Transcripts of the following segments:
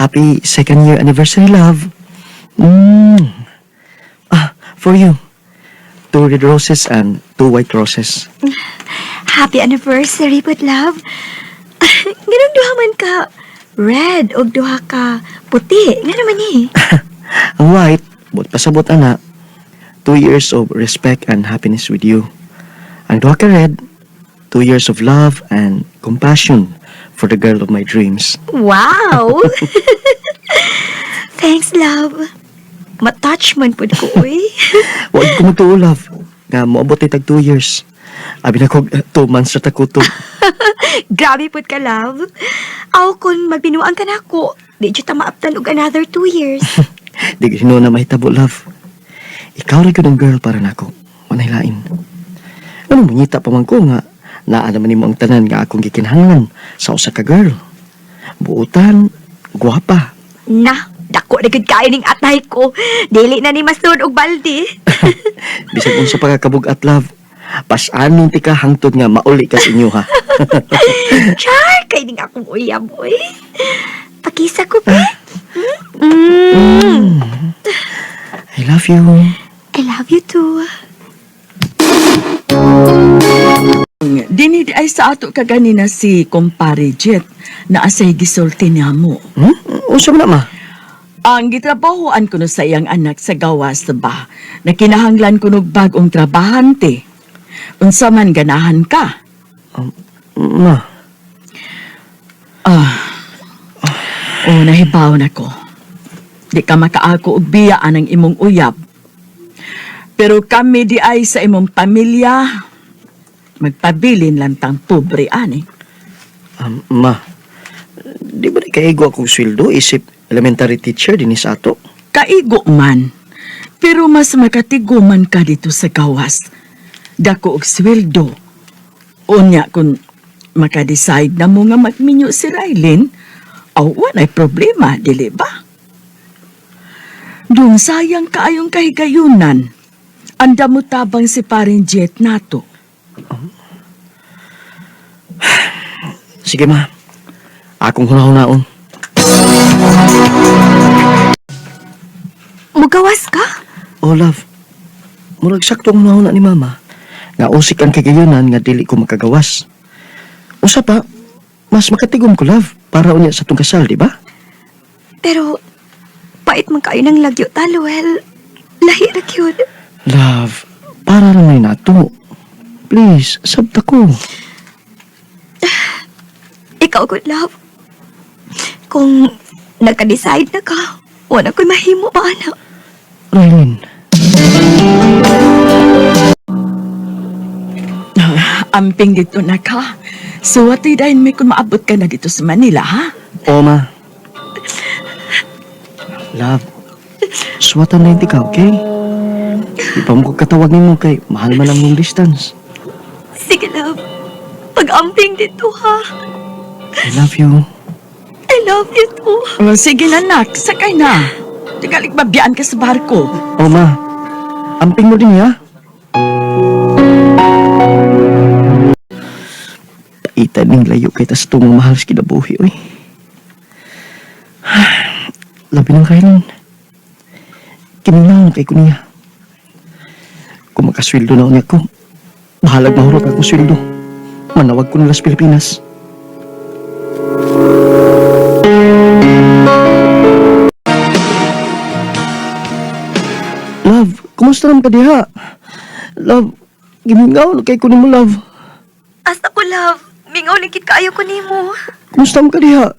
Happy second year anniversary, love. For you. 2 red roses and 2 white roses. Happy anniversary, but love. Ganun duha man ka red o duha ka puti. Nga naman eh. Ang white, but pasabot ana. 2 years of respect and happiness with you. Ang duha ka red, 2 years of love and compassion for the girl of my dreams. Wow! Thanks, love. Matouch man po ko, eh. Huwag ko magtuo, love. Nga, moabot tag 2 years. Abi na ko 2 months na takutob. Grabe po ka, love. Aw, kung magbinuang ka na ako, di dyan ta maaptan og another 2 years. Di ko na mahitabo, love. Ikaw rin ko ng girl para nako. Manay lain. Ano mangita pa man ko nga, naa naman mo ang tanan nga akong gikinahanglan sa usa ka girl. Buutan, gwapa. Na, dako na gud kain ning atay ko. Dili na ni masud og balde. Bisag unsa pa ka kabug-at, love. Pas-anon ti ka hangtod nga mauli ka sa inyo, ha? Char, kay ning akong uyab, boy. Pakisa ko pa. I love you. I love you too. Dinid ay sa ato kaganina si Kumpare Jet na asay gisulti niya mo. Unsa man na, ma? Ang gitrabahoan ko no sa iyang anak sa gawas ba, na kinahanglan ko ng bagong trabahante. Unsa man ganahan ka? Ma, Nahibaw na ko. Di ka makaako og biyaan ang imong uyab. Pero kami di ay sa imong pamilya, magpabilin lang tang pobre ani. ma, di ba na kaigo akong sweldo isip elementary teacher din sa ato? Kaigo man, pero mas makatiguman ka dito sa gawas. Dako og sweldo. Unya kung makadecide na mo nga magminyo si Rylin, walay problema, dili ba? Dung sayang kaayong kahigayunan. Anda mo tabang si paring Jet nato. Sige, ma. Akong hunahon-naon. Mugawas ka? Oh, love. Murag saktong hunahon na ni mama. Nga usik ang kagayunan nga dili ko makagawas. Usa pa, mas makatigom ko, love, para unya sa tong kasal, di ba? Pero, pait man kayo ng lagyo talwel. Lahi na yun. Love, para naman nato. Please, sabta ko. Ikaw, good love. Kung nagka-decide na ka, wala ko'y mahimo pa, anak. Rylin. Amping dito na ka. Suwati dahil may kung maabot ka na dito sa Manila, ha? Oo, ma. Love, suwatan na hindi ka, okay? Di pa mo katawag mo kay mahal man ang long distance. Sige, love. Pag-amping dito, ha? I love you. I love you too. Sige na, nak. Sakay na. Tigalik babiyaan ka sa barko. Oo, ma. Amping mo din, ha? Paitan ng layo kay tas itong mahal sa kinabuhi, oy. Labi ng kailan. Kininahon kay ko niya. Kung makasweldo na niya ko, bahalag mahurot ako sweldo. Manawag ko nila sa Pilipinas. Love, kumusta naman ka diha? Love, gimingaw na kay ko ni mo, love. Asta ko, love. Mingaw ligit kaayo ko nimo. Kumusta naman ka diha?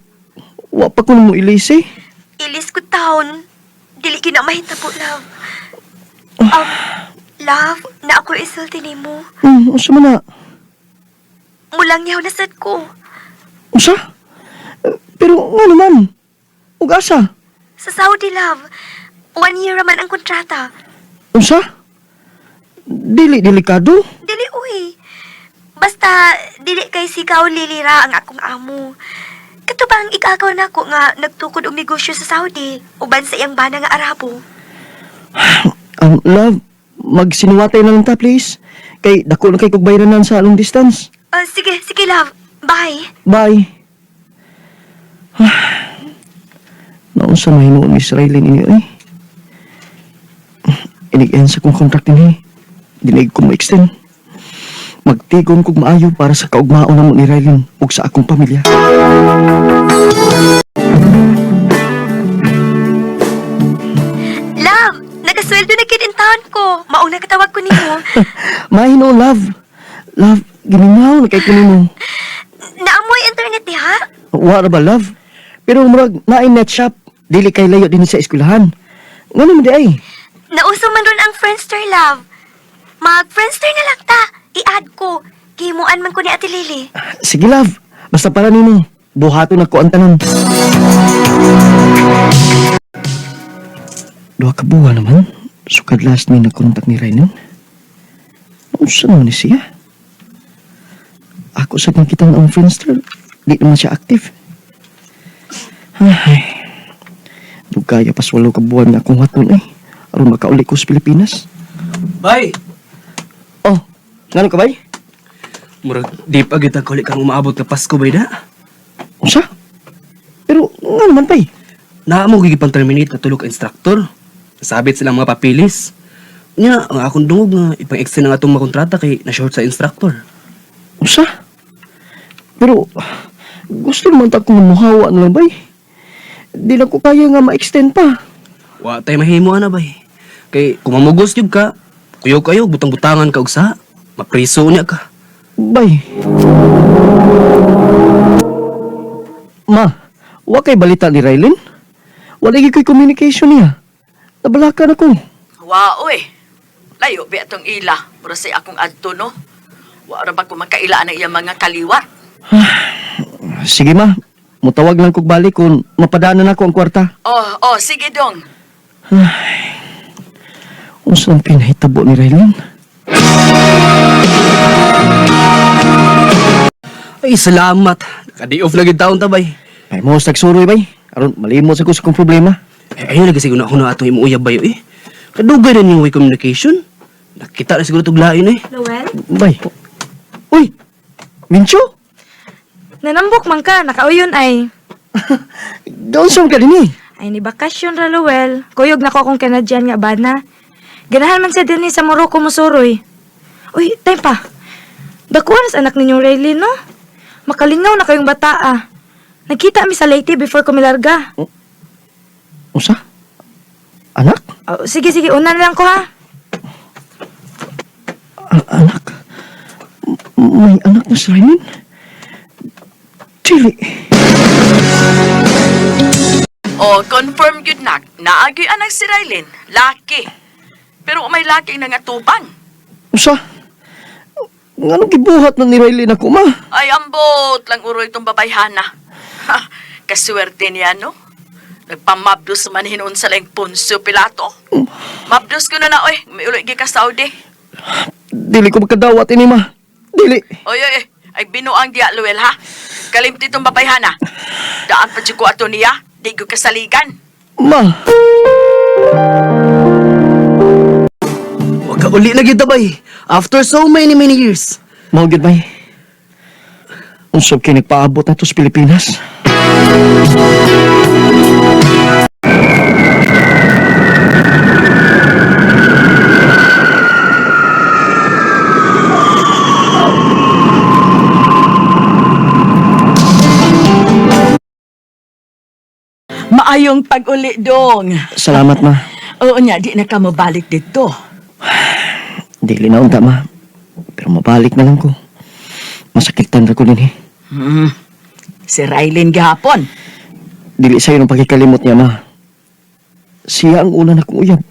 Wa pa ko mo ilis eh. Ilis ko taon. Dili kina mahitabo, love. Love, na ako isulti nimo. Usa man na? Mulang yaw na sad ko. Usa? Pero nga naman. Ug asa? Sa Saudi, love. 1 year raman ang kontrata. Usa? Dili delikado? Dili, uy. Basta, dili kay sigaw lilira ang akong amo. Kato ba ang ikagaw na ko nga nagtukod og negosyo sa Saudi uban sa iyang bana nga Arabo? Love, magsinuwatay na lang ta, please. Kay dako na kay kog bayranan sa long distance. Sige, love. Bye. Bye. Naunsa mahinuon ni Israelin ini eh. Inig-end sa kong contract ini. Dinig ko ma-extend. Magtigon kog maayo para sa kaugmaon namo ni Rylin ug sa akong pamilya. Love, nagasweldo na kid in town ko. Mauna katawag ko nimo. Mahinuon, love. Love, giminaw na kay kunimo. Naamoy internet diha? Wa ra ba, love? Pero murag naay net shop. Dili kay layo din sa eskwelahan. Ngano man di ay? Nauso man ron ang Friendster, love. Mag-Friendster na lang ta. I-add ko. Gimuan man ko ni Ate Lily. Sige, love. Basta para nimo. Buhaton ako ang tanan. Duha ka buwan naman. Sukad last may nakontak ni Ryan. Nausa naman ni siya. Ako sa kong kitang ang Friendster. Di naman siya active. Ay. Dugaya pas 8 ka buwan nga akong haton eh. Aron makauli ko sa Pilipinas. Bay! Oh, ngano ka bay? Murag, di pa kita kulit kang umaabot ka Pasko, bay na. Usa? Pero nga naman bay? Naamo gigipang terminate na tulog ka instructor. Nasabit silang mga papilis. Nya, ang akong dungog nga ipang-extend ang atong makontrata kay na-short sa instructor. Usa? Pero gusto naman ta kong muhawa na lang bay. Di na ko kaya nga ma-extend pa. Wa tay mahimo na, bay. Kay kung mamugos yun ka, kuyo kayo, butang-butangan ka og sa, mapriso niya ka. Bay. Ma, wa kay balita ni Rylin? Wala ko'y communication niya. Nabalakan ako. Wa, oy. Layo, ba itong ila. Pura sa akong adto, no? Wa ra ba ko makaila na iyang mga kaliwat? Sige ma, mutawag lang kog balik kung mapadaanan ako ang kwarta. Oh, sige dong. Unsang pinahitabo ni Rylin? Ay, salamat. Naka-day off lagi taon ta, bay. Ay mo nagsuroy bay. Aron malimot sa kung problema. Ayun lagi siguro na atong imuuyab bayo eh. Kadugay na niyo way communication. Nakita na siguro tuglain eh. Lowell? Bay. Uy! Mincho? Nanambok man ka, nakauyon ay. Doon sa ka din eh. Ay ni bakasyon ra Lowell. Kuyog na ko akong Canadian nga bana. Ganahan man sa din sa Morocco musuroy. Uy, time pa. Dakuan sa anak ninyong Raylin, no? Makalingaw na kayong bata ah. Nagkita mi sa Leyte before ko milarga. Usa? Anak? Oh, sige, unan lang ko ha. Anak? May anak na si Rylin? Dili. Oh, confirm yun nak. Naagi anak si Rylin. Laki. Pero may laki na nga tubang. Usa? Ngano gibuhat na ni Rylin ako, ma? Ay, ambot lang uro itong babayhana. Ha, kaswerte niya, no? Nagpamabdos man hinuon sa lang Poncio Pilato. Mabdos ko na oy. May ulit ka Saudi. Dili ko magkadawat ini, ma. Dili. Oy, ay binuang diya, Luel, ha? Kalimti itong babayhana. Daan pa ko ato niya. Di ko kasaligan. Ma. Wag ka uli na kita, bay. After so many years. Mao gid bay. Unsab kay nagpaabot na to sa Pilipinas. Maayong pag-uli dong. Salamat, ma. Oo niya, di na ka mabalik dito. Dili na unta, ma. Pero mabalik na lang ko. Masakitan ra ko din eh. Si Rylin gihapon. Dili sa'yo ng pagkikalimot niya, ma. Siya ang una na kong uyab.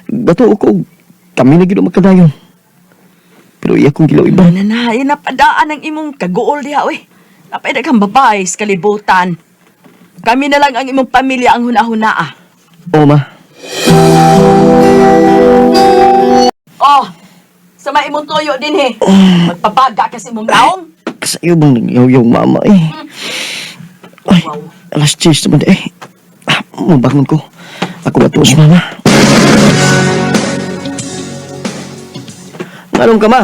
Bato ko, kami na gino magkadayon. Pero iya kong gilaw iba. Nananahay na padaan ang imong kaguol diha, oy. Napay na kang babae sa kalibutan. Kami na lang ang imong pamilya ang hunahunaa. O, ma. Oh, sa imong toyo din he. Magpapaga kasi mong naong. Sa'yo bang nangyaw yung mama eh. Ay, Wow. alas 10 naman eh. Mabangon ko. Ako ba tuos, mama? Anong ka, ma?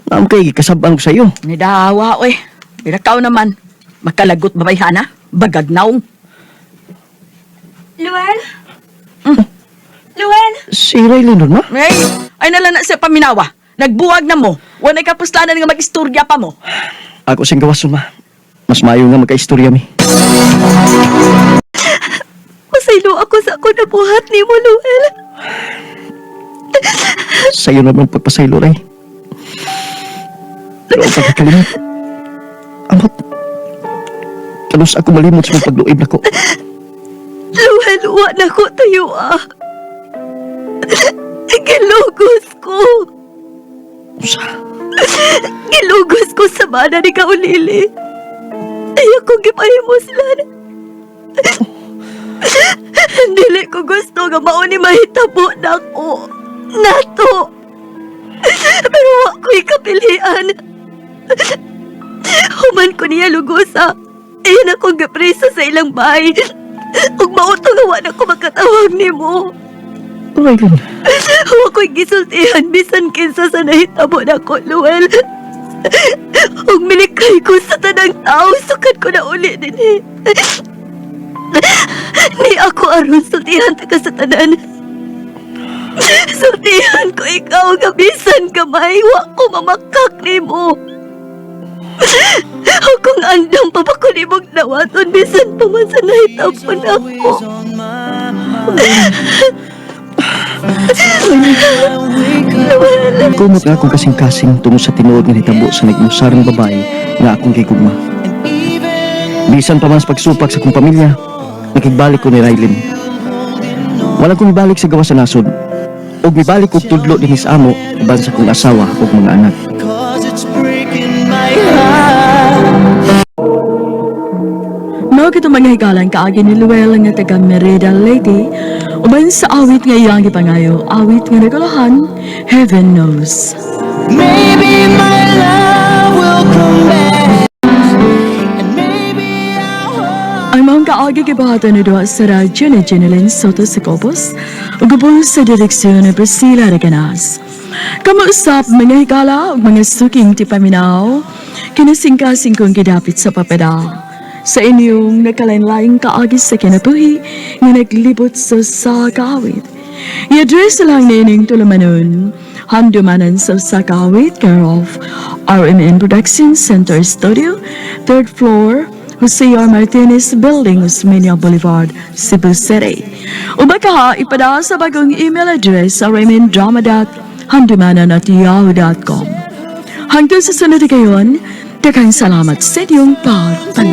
Naam kay kasabang ko sa'yo. Nidawa, oy. Birakaw naman. Makalagot babayhana. Bagag naong. Luel? Luel? Si Raylin ron, ma? Ay nalana siya paminawa. Nagbuwag na mo. Wanay kapuslanan nga mag-istorya pa mo. Ako sing gawason, ma. Mas maayo nga magka-istorya mi. Masaylo ako sa ako nabuhat ni mo, Luel. Sa'yo naman pagpasaylo, Ray. Pero ang pagkakalimot, amot, kalos ako malimot sa mga pagluib na ko. Luel, wa na ko tayo Gilugos ko. Usa, Gilugos ko sa bana ni Kaulili. Ay ako gipahimos lan. Dili ko gusto nga mao ni mahitabo na ko. Nato. Pero wa ko'y kapilian. Human ko niya lugosa. Iyan akong gapresa sa ilang bahay. Ug mauto nga wa na ko makatawag nimo. Raylin, Wa ko'y gisultihan bisan kinsa sa nahitabo na ko, Luel. Ug milikay ko sa tanang tao, sukat ko na uli din eh. Ni ako aron sultihan ta ka sa tanan. Sultihan ko ikaw nga bisan kamay, wa ko mamakak nimo. O kung andam pa ba ko nimog nawaton, bisan pa man sa nahitabo na ako. kumot nga akong kasing-kasing tungo sa tinuod nga hitabo sa nagmusarang babae nga akong gigugma. Bisan pa man sa pagsupak sa akong pamilya, nakigbalik ko ni Raylin. Wala kong ibalik sa gawa sa nasod, o ibalik ko tudlo din sa amo, uban sa akong asawa o mga anak. Mao kito mga higalan kaagi ni Luel nga taga Merida Lady, uban sa awit nga iyang gipangayo, awit nga nagulahan, Heaven Knows. Maybe my love will come back. And maybe I'll Ang mga kaagi gibahatan ni Dua sa radyo ni Jenilyn Soto Secopos, ug gubong sa direksyon ni Priscilla Reganas. Kamuusap mga higala ug mga suking tipaminaw, kinasingkasing kong gidapit sa papeda. Sa inyong nakalain-laing kaagi sa kinabuhi nga naglibot sa kaawit. I-address lang na inyong tulumanon, handumanan sa Sakawit, care of RMN Production Center Studio, 3rd floor, Jose R. Martinez Building, Osmeña Boulevard, Cebu City. Ubaka ipada sa bagong email address sa raymonddrama.handumanan@yahoo.com. Hanggang sa sunod na gayon, daghang salamat sa inyong pagtanong.